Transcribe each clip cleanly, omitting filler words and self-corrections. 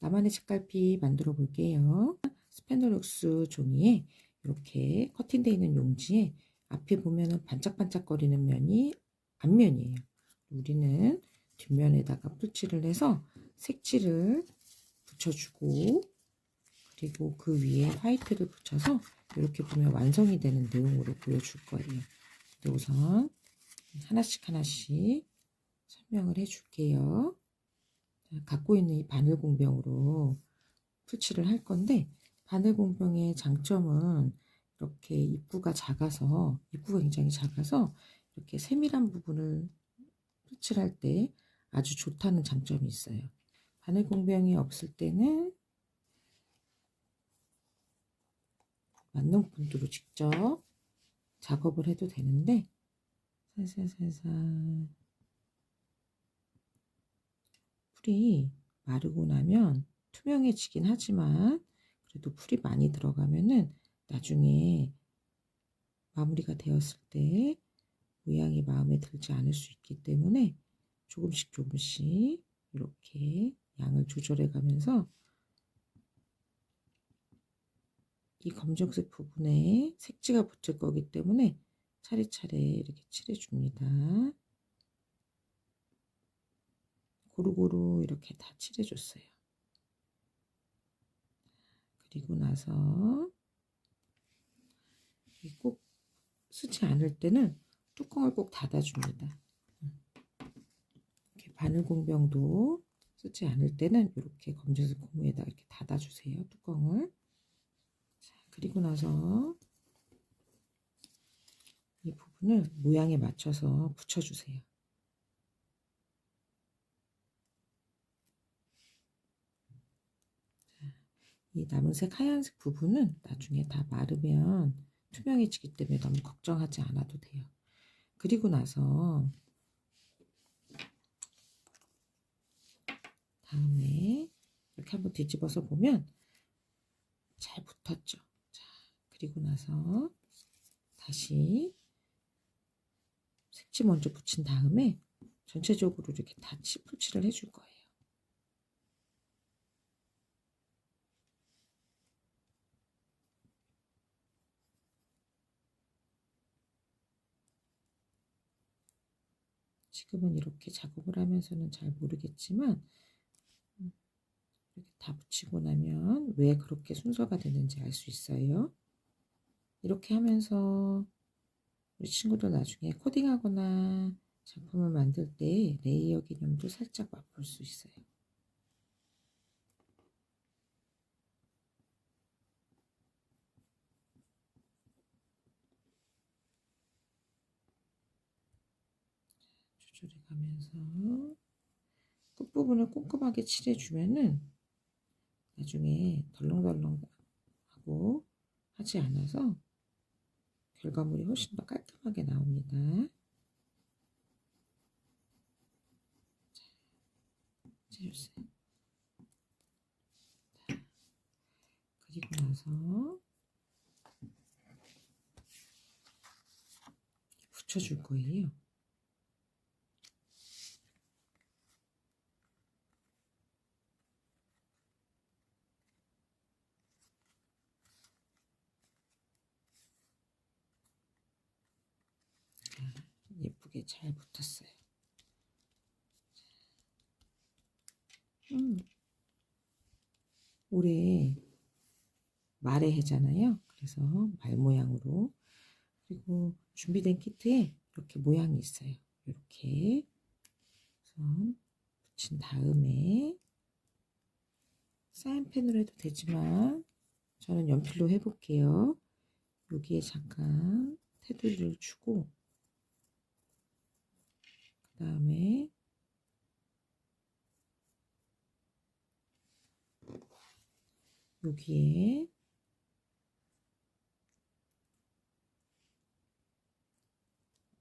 나만의 책갈피 만들어 볼게요. 스판도록스 종이에 이렇게 커팅되어 있는 용지에 앞에 보면은 반짝반짝거리는 면이 앞면이에요. 우리는 뒷면에다가 풀칠을 해서 색칠을 붙여주고, 그리고 그 위에 화이트를 붙여서 이렇게 보면 완성이 되는 내용으로 보여줄 거예요. 우선 하나씩 설명을 해줄게요. 갖고 있는 이 바늘 공병으로 풀칠을 할 건데, 바늘 공병의 장점은 이렇게 입구가 굉장히 작아서 이렇게 세밀한 부분을 풀칠할 때 아주 좋다는 장점이 있어요. 바늘 공병이 없을 때는 만능폰으로 직접 작업을 해도 되는데, 살살 풀이 마르고 나면 투명해지긴 하지만, 그래도 풀이 많이 들어가면은 나중에 마무리가 되었을 때 모양이 마음에 들지 않을 수 있기 때문에 조금씩 이렇게 양을 조절해 가면서 이 검정색 부분에 색지가 붙을 거기 때문에 차례차례 이렇게 칠해 줍니다. 고루고루 이렇게 다 칠해 줬어요. 그리고 나서 꼭 쓰지 않을 때는 뚜껑을 꼭 닫아줍니다. 이렇게 바늘 공병도 쓰지 않을 때는 이렇게 검정색 고무에다 이렇게 닫아주세요. 뚜껑을. 자, 그리고 나서 이 부분을 모양에 맞춰서 붙여주세요. 이 남은색 하얀색 부분은 나중에 다 마르면 투명해지기 때문에 너무 걱정하지 않아도 돼요. 그리고 나서 다음에 이렇게 한번 뒤집어서 보면 잘 붙었죠. 자, 그리고 나서 다시 색지 먼저 붙인 다음에 전체적으로 이렇게 다 풀칠을 해줄 거예요. 지금은 이렇게 작업을 하면서는 잘 모르겠지만, 이렇게 다 붙이고 나면 왜 그렇게 순서가 되는지 알 수 있어요. 이렇게 하면서 우리 친구들 나중에 코딩하거나 작품을 만들 때 레이어 개념도 살짝 맛볼 수 있어요. 조절해 가면서 끝부분을 꼼꼼하게 칠해주면은 나중에 덜렁덜렁하고 하지 않아서 결과물이 훨씬 더 깔끔하게 나옵니다. 찢었어요. 그리고 나서 붙여줄 거예요. 예쁘게 잘 붙었어요. 올해 말의 해잖아요. 그래서 말 모양으로, 그리고 준비된 키트에 이렇게 모양이 있어요. 이렇게 우선 붙인 다음에 사인펜으로 해도 되지만 저는 연필로 해볼게요. 여기에 잠깐 테두리를 주고, 그 다음에 여기에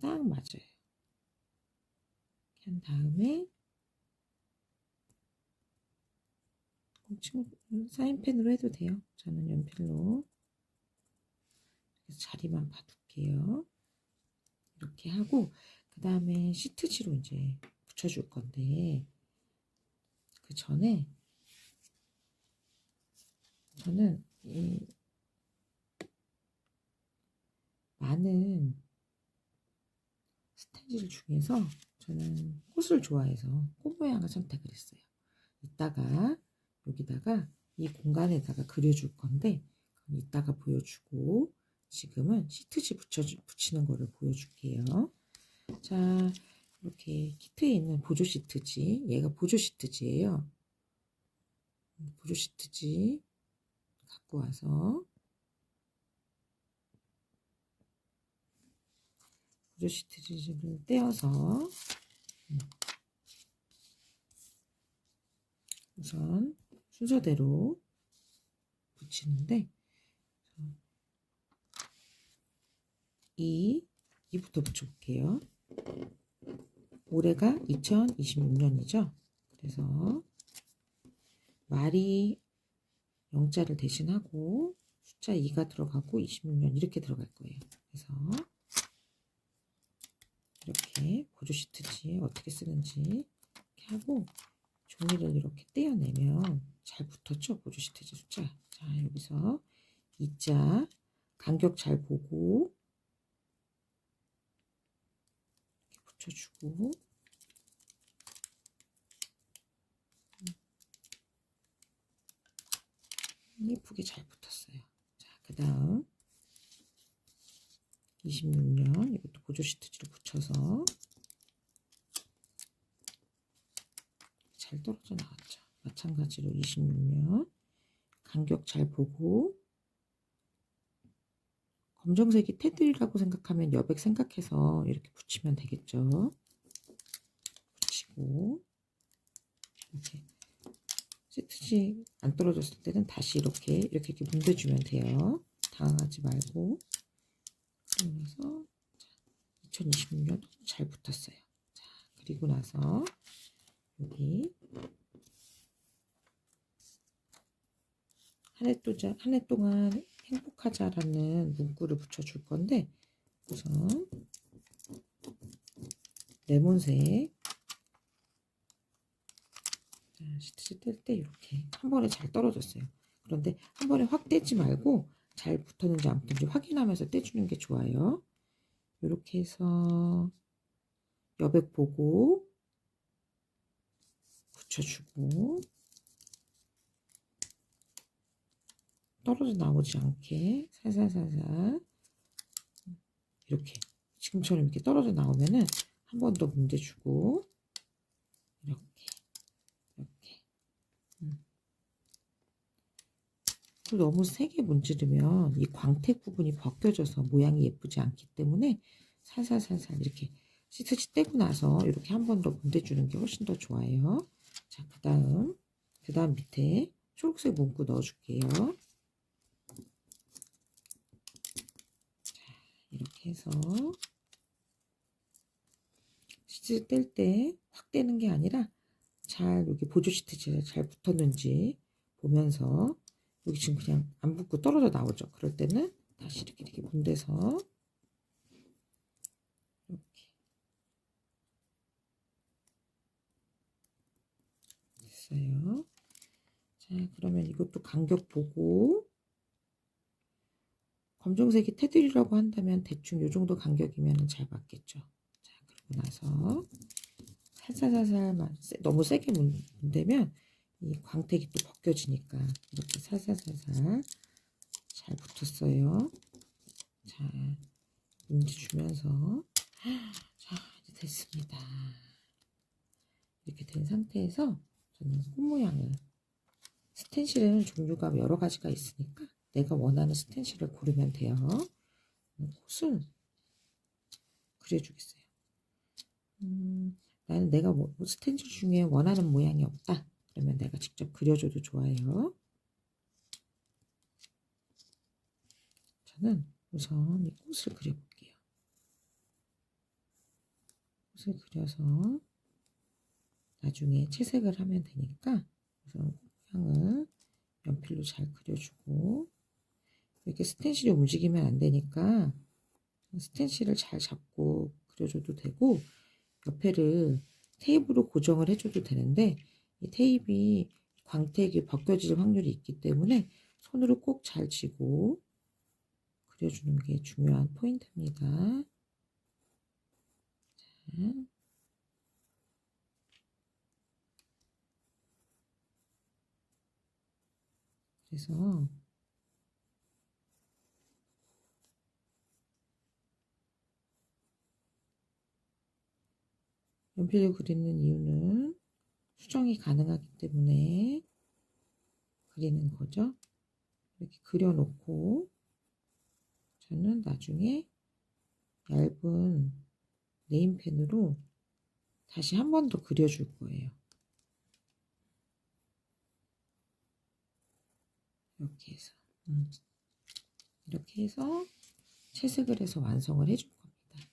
딱 맞아요. 이렇게 한 다음에 사인펜으로 해도 돼요. 저는 연필로 자리만 봐둘게요. 이렇게 하고, 그 다음에 시트지로 이제 붙여줄 건데, 그 전에 저는 이 많은 스텐실 중에서 저는 꽃을 좋아해서 꽃 모양을 선택을 했어요. 이따가 여기다가 이 공간에다가 그려줄 건데 이따가 보여주고 지금은 시트지 붙이는 거를 보여줄게요. 자, 이렇게 키트에 있는 보조 시트지, 얘가 보조 시트지예요. 보조 시트지 갖고 와서 보조 시트지를 떼어서 우선 순서대로 붙이는데 이부터 붙여볼게요. 올해가 2026년이죠. 그래서 말이 0자를 대신하고 숫자 2가 들어가고 26년 이렇게 들어갈 거예요. 그래서 이렇게 보조 시트지 어떻게 쓰는지 이렇게 하고 종이를 이렇게 떼어내면 잘 붙었죠? 보조 시트지 숫자. 자, 여기서 2자 간격 잘 보고 이렇게 붙여주고 예쁘게 잘 붙었어요. 자, 그 다음 26년 이것도 보조 시트지로 붙여서 잘 떨어져 나왔죠. 마찬가지로 26년 간격 잘 보고 검정색이 테두리라고 생각하면 여백 생각해서 이렇게 붙이면 되겠죠. 붙이고 이렇게 시트지 안 떨어졌을 때는 다시 이렇게 문대주면 돼요. 당황하지 말고. 그래서 2026년 잘 붙었어요. 자, 그리고 나서 여기 한 해 동안 행복하자라는 문구를 붙여줄 건데 우선 레몬색 시트지 뗄 때 이렇게 한 번에 잘 떨어졌어요. 그런데 한 번에 확 떼지 말고 잘 붙었는지 안 붙었는지 확인하면서 떼주는 게 좋아요. 이렇게 해서 여백 보고 붙여주고 떨어져 나오지 않게 살살살살 이렇게 지금처럼 이렇게 떨어져 나오면은 한 번 더 문대주고 이렇게 너무 세게 문지르면 이 광택 부분이 벗겨져서 모양이 예쁘지 않기 때문에 살살살살 이렇게 시트지 떼고 나서 이렇게 한 번 더 문대주는 게 훨씬 더 좋아요. 자, 그 다음 밑에 초록색 문구 넣어줄게요. 자, 이렇게 해서 시트지 뗄 때 확 떼는 게 아니라 잘 여기 보조 시트지가 잘 붙었는지 보면서 여기 지금 그냥 안 붙고 떨어져 나오죠. 그럴 때는 다시 이렇게 문대서 이렇게 됐어요. 자, 그러면 이것도 간격 보고 검정색이 테두리라고 한다면 대충 이 정도 간격이면 잘 맞겠죠. 자, 그리고 나서 살살살살만 너무 세게 문대면 이 광택이 또 벗겨지니까 이렇게 살살살살 잘 붙었어요. 자, 문지주면서 자, 이제 됐습니다. 이렇게 된 상태에서 저는 꽃 모양을 스텐실에는 종류가 여러 가지가 있으니까 내가 원하는 스텐실을 고르면 돼요. 꽃을 그려주겠어요. 나는 내가 스텐실 중에 원하는 모양이 없다. 그러면 내가 직접 그려줘도 좋아요. 저는 우선 이 꽃을 그려볼게요. 꽃을 그려서 나중에 채색을 하면 되니까 우선 모양을 연필로 잘 그려주고 이렇게 스텐실이 움직이면 안 되니까 스텐실을 잘 잡고 그려줘도 되고 옆에를 테이프로 고정을 해줘도 되는데 이 테이프이 광택이 벗겨질 확률이 있기 때문에 손으로 꼭 잘 쥐고 그려주는 게 중요한 포인트입니다. 자. 그래서 연필로 그리는 이유는 수정이 가능하기 때문에 그리는 거죠. 이렇게 그려놓고 저는 나중에 얇은 네임펜으로 다시 한 번 더 그려줄 거예요. 이렇게 해서 이렇게 해서 채색을 해서 완성을 해줄 겁니다.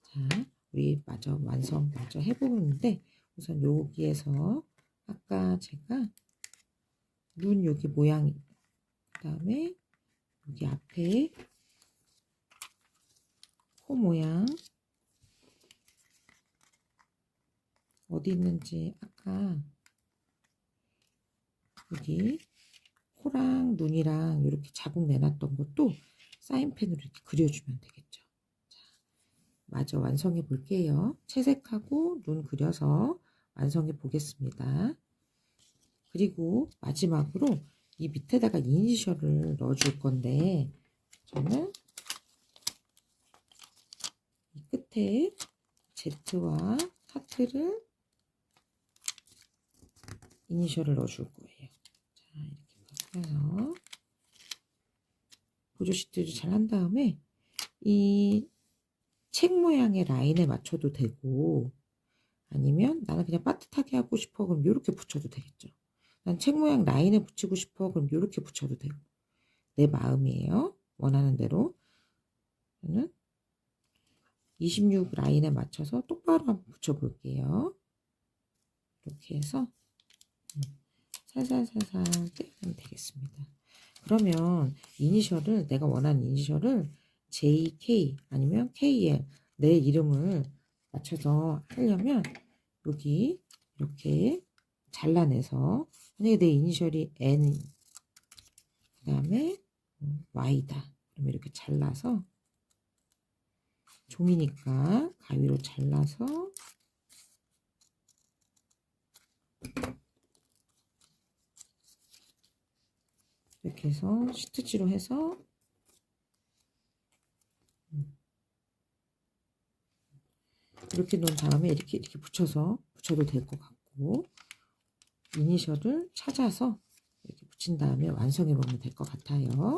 자, 우리 완성 마저 해보는데 우선 여기에서 아까 제가 눈 여기 모양 그 다음에 여기 앞에 코 모양 어디 있는지 아까 여기 코랑 눈이랑 이렇게 자국 내놨던 것도 사인펜으로 이렇게 그려주면 되겠죠. 자, 마저 완성해 볼게요. 채색하고 눈 그려서 완성해 보겠습니다. 그리고 마지막으로 이 밑에다가 이니셜을 넣어줄 건데 저는 이 끝에 Z와 하트를 이니셜을 넣어줄 거예요. 자, 이렇게 해서 보조 시트를 잘 한 다음에 이 책 모양의 라인에 맞춰도 되고 아니면 나는 그냥 빠듯하게 하고 싶어 그럼 이렇게 붙여도 되겠죠. 난 책 모양 라인에 붙이고 싶어 그럼 이렇게 붙여도 되고 내 마음이에요. 원하는 대로 저는 26 라인에 맞춰서 똑바로 한번 붙여볼게요. 이렇게 해서 살살살살 떼면 되겠습니다. 그러면 이니셜을 내가 원하는 이니셜을 JK 아니면 KL 내 이름을 맞춰서 하려면 여기 이렇게 잘라내서 만약에 내 이니셜이 N 그 다음에 Y다 그러면 이렇게 잘라서 종이니까 가위로 잘라서 이렇게 해서 시트지로 해서 이렇게 놓은 다음에 이렇게 붙여도 될 것 같고 이니셜을 찾아서 이렇게 붙인 다음에 완성해 놓으면 될 것 같아요.